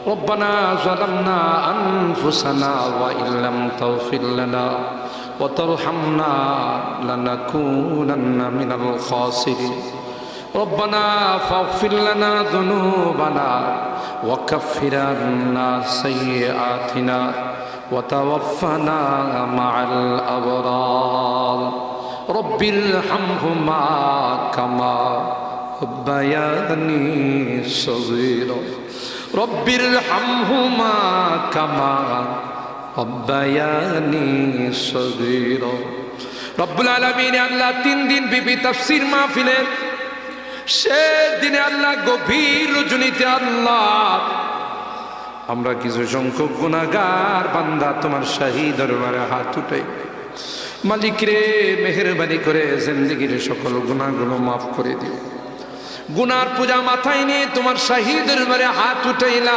ربنا ظلمنا أنفسنا وإن لم تغفر لنا وترحمنا لنكونن من الخاسرين ربنا فاغفر لنا ذنوبنا وكفر عنا سيئاتنا وتوفنا مع الأبرار رب ارحمهما كما ربياني صغيرا رب ارحمهما كما ربياني صغيرا رب العالمين আল্লাহ 3 দিন বিবি তাফসীর মাহফিলের শেষ দিনে আল্লাহ গভীর রজনীতে আল্লাহ আমরা কিছু সংখ্যক গুনাহগার বান্দা তোমার শাহী দরবারে হাত উঠাই মালিক রে মেহেরবানি করে জিন্দেগীর সকল গুনাহগুলো মাফ করে দিও গুনার পূজা মাথায় নিয়ে তোমার শাহী দরবারে হাত উঠাইলা